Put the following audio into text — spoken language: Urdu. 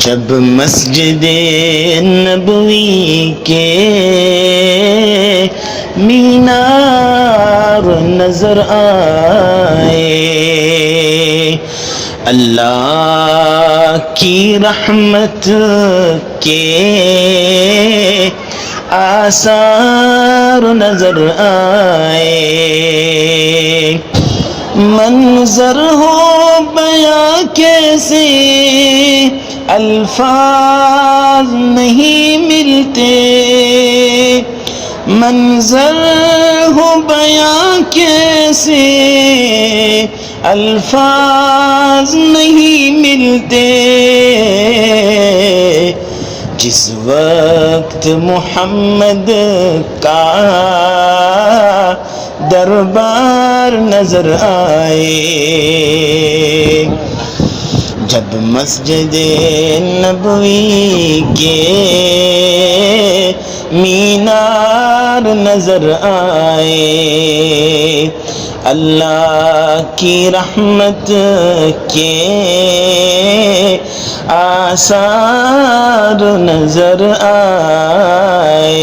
جب مسجد نبوی کے مینار نظر آئے، اللہ کی رحمت کے آثار نظر آئے، منظر ہو بیاں کیسے الفاظ نہیں ملتے، منظر ہو بیاں کیسے الفاظ نہیں ملتے، جس وقت محمد کا دربار نظر آئے، جب مسجد نبوی کے مینار نظر آئے، اللہ کی رحمت کے آثار نظر آئے۔